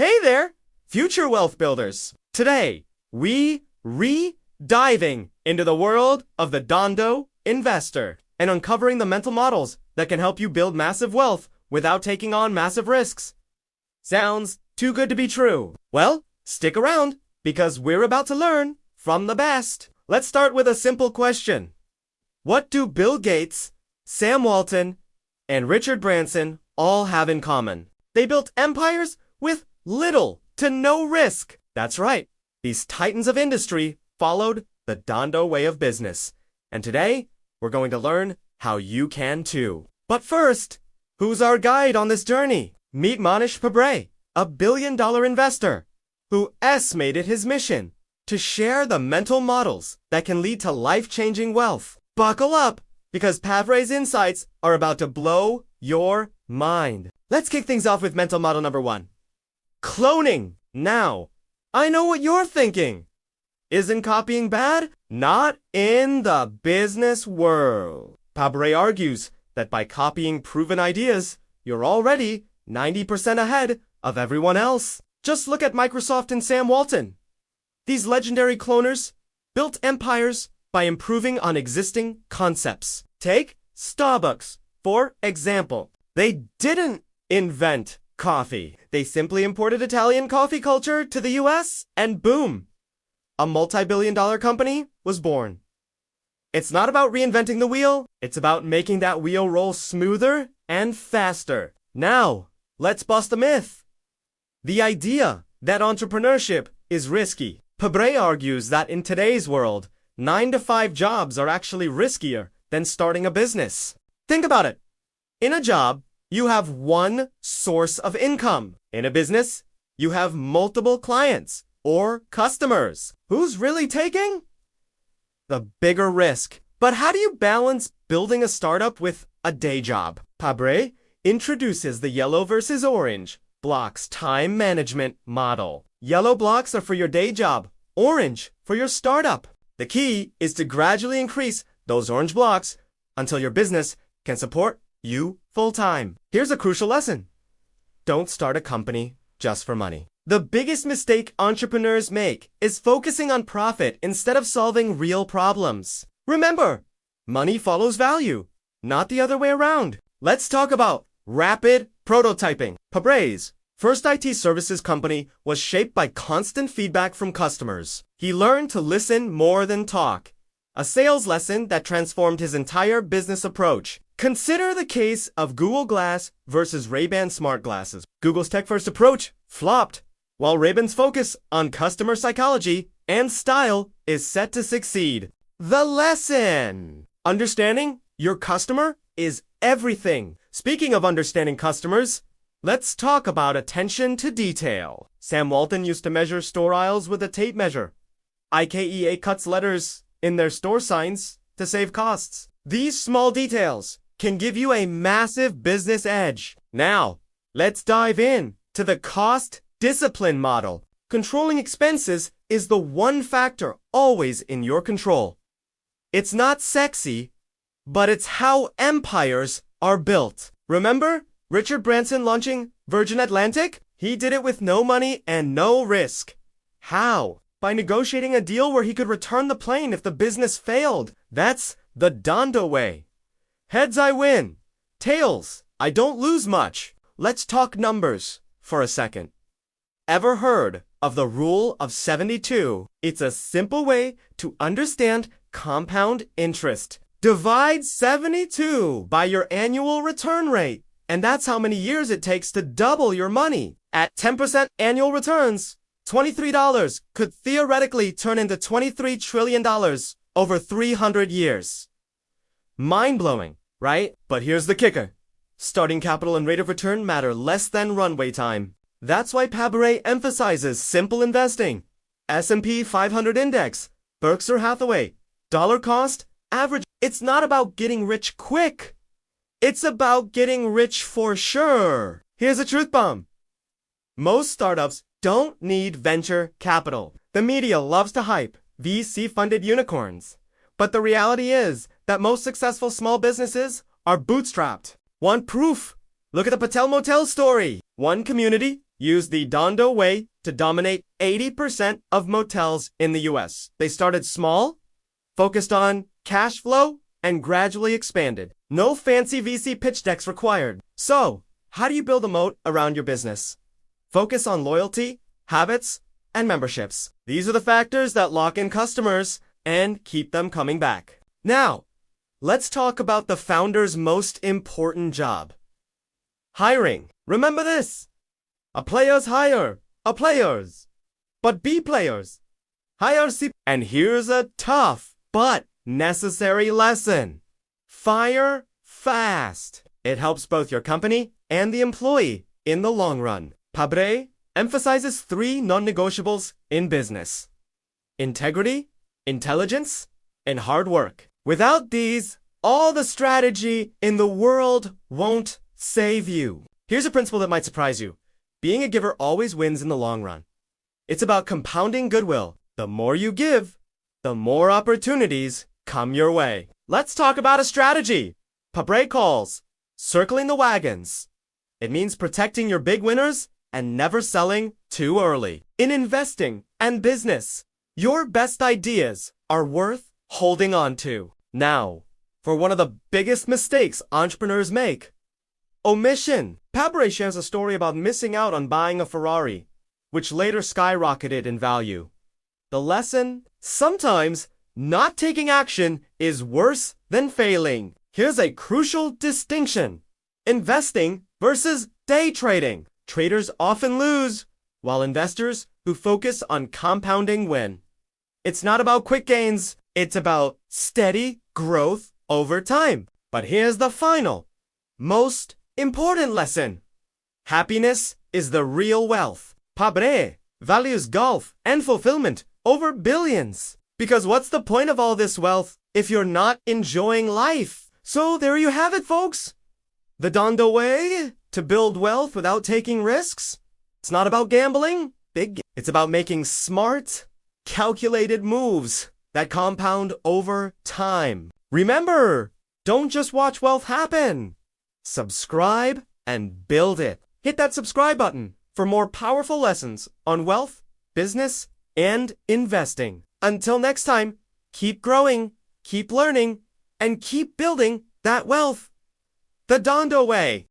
Hey there, future wealth builders. Today, we diving into the world of the Dhandho Investor and uncovering the mental models that can help you build massive wealth without taking on massive risks. Sounds too good to be true. Well, stick around because we're about to learn from the best. Let's start with a simple question. What do Bill Gates, Sam Walton, and Richard Branson all have in common? They built empires with little to no risk. That's right. These titans of industry followed the Dhandho way of business. And today, we're going to learn how you can too. But first, who's our guide on this journey? Meet Monish Pabrai, a billion-dollar investor who made it his mission to share the mental models that can lead to life-changing wealth. Buckle up, because Pabrai's insights are about to blow your mind. Let's kick things off with mental model number 1. Cloning. Now, I know what you're thinking. Isn't copying bad? Not in the business world. Pabrai argues that by copying proven ideas, you're already 90% ahead of everyone else. Just look at Microsoft and Sam Walton. These legendary cloners built empires by improving on existing concepts. Take Starbucks, for example. They didn't invent coffee. They simply imported Italian coffee culture to the US, and boom, a multi-billion-dollar company was born. It's not about reinventing the wheel. It's about making that wheel roll smoother and faster. Now, let's bust a myth. The idea that entrepreneurship is risky. Pabrai argues that in today's world, 9-to-5 jobs are actually riskier than starting a business. Think about it. In a job, you have one source of income. In a business, you have multiple clients or customers. Who's really taking the bigger risk? But how do you balance building a startup with a day job? Pabrai introduces the yellow versus orange blocks time management model. Yellow blocks are for your day job, orange for your startup. The key is to gradually increase those orange blocks until your business can support you full-time. Here's a crucial lesson. Don't start a company just for money. The biggest mistake entrepreneurs make is focusing on profit instead of solving real problems. Remember, money follows value, not the other way around. Let's talk about rapid prototyping. Pabrai's first IT services company was shaped by constant feedback from customers. He learned to listen more than talk, a sales lesson that transformed his entire business approach. Consider the case of Google Glass versus Ray-Ban smart glasses. Google's tech-first approach flopped, while Ray-Ban's focus on customer psychology and style is set to succeed. The lesson: understanding your customer is everything. Speaking of understanding customers, let's talk about attention to detail. Sam Walton used to measure store aisles with a tape measure. IKEA cuts letters in their store signs to save costs. These small details can give you a massive business edge. Now, let's dive in to the cost discipline model. Controlling expenses is the one factor always in your control. It's not sexy, but it's how empires are built. Remember Richard Branson launching Virgin Atlantic? He did it with no money and no risk. How? By negotiating a deal where he could return the plane if the business failed. That's the Dhandho way. Heads, I win. Tails, I don't lose much. Let's talk numbers for a second. Ever heard of the rule of 72? It's a simple way to understand compound interest. Divide 72 by your annual return rate, and that's how many years it takes to double your money. At 10% annual returns, $23 could theoretically turn into $23 trillion over 300 years. Mind-blowing, right? But here's the kicker. Starting capital and rate of return matter less than runway time. That's why Pabrai emphasizes simple investing. S&P 500 index, Berkshire Hathaway, dollar cost, average. It's not about getting rich quick. It's about getting rich for sure. Here's a truth bomb. Most startups don't need venture capital. The media loves to hype VC-funded unicorns. But the reality is that most successful small businesses are bootstrapped. Want proof? Look at the Patel Motel story. One community used the Dhandho way to dominate 80% of motels in the US. They started small, focused on cash flow, and gradually expanded. No fancy VC pitch decks required. So, how do you build a moat around your business? Focus on loyalty, habits, and memberships. These are the factors that lock in customers and keep them coming back. Now, let's talk about the founder's most important job. Hiring. Remember this. A players hire a players, but B players hire C. And here's a tough but necessary lesson. Fire fast. It helps both your company and the employee in the long run. Pabrai emphasizes 3 non-negotiables in business: integrity, intelligence, and hard work. Without these, all the strategy in the world won't save you. Here's a principle that might surprise you. Being a giver always wins in the long run. It's about compounding goodwill. The more you give, the more opportunities come your way. Let's talk about a strategy. Pabrai calls circling the wagons. It means protecting your big winners and never selling too early. In investing and business, your best ideas are worth holding on to. Now, for one of the biggest mistakes entrepreneurs make: omission. Pabrai shares a story about missing out on buying a Ferrari, which later skyrocketed in value. The lesson: sometimes not taking action is worse than failing. Here's a crucial distinction: investing versus day trading. Traders often lose, while investors who focus on compounding win. It's not about quick gains, it's about steady growth over time. But here's the final, most important lesson. Happiness is the real wealth. Pabrai values golf and fulfillment over billions. Because what's the point of all this wealth if you're not enjoying life? So there you have it, folks. The Dhandho way to build wealth without taking risks. It's not about gambling. It's about making smart, calculated moves that compound over time. Remember, don't just watch wealth happen. Subscribe and build it. Hit that subscribe button for more powerful lessons on wealth, business, and investing. Until next time, keep growing, keep learning, and keep building that wealth. The Dhandho way.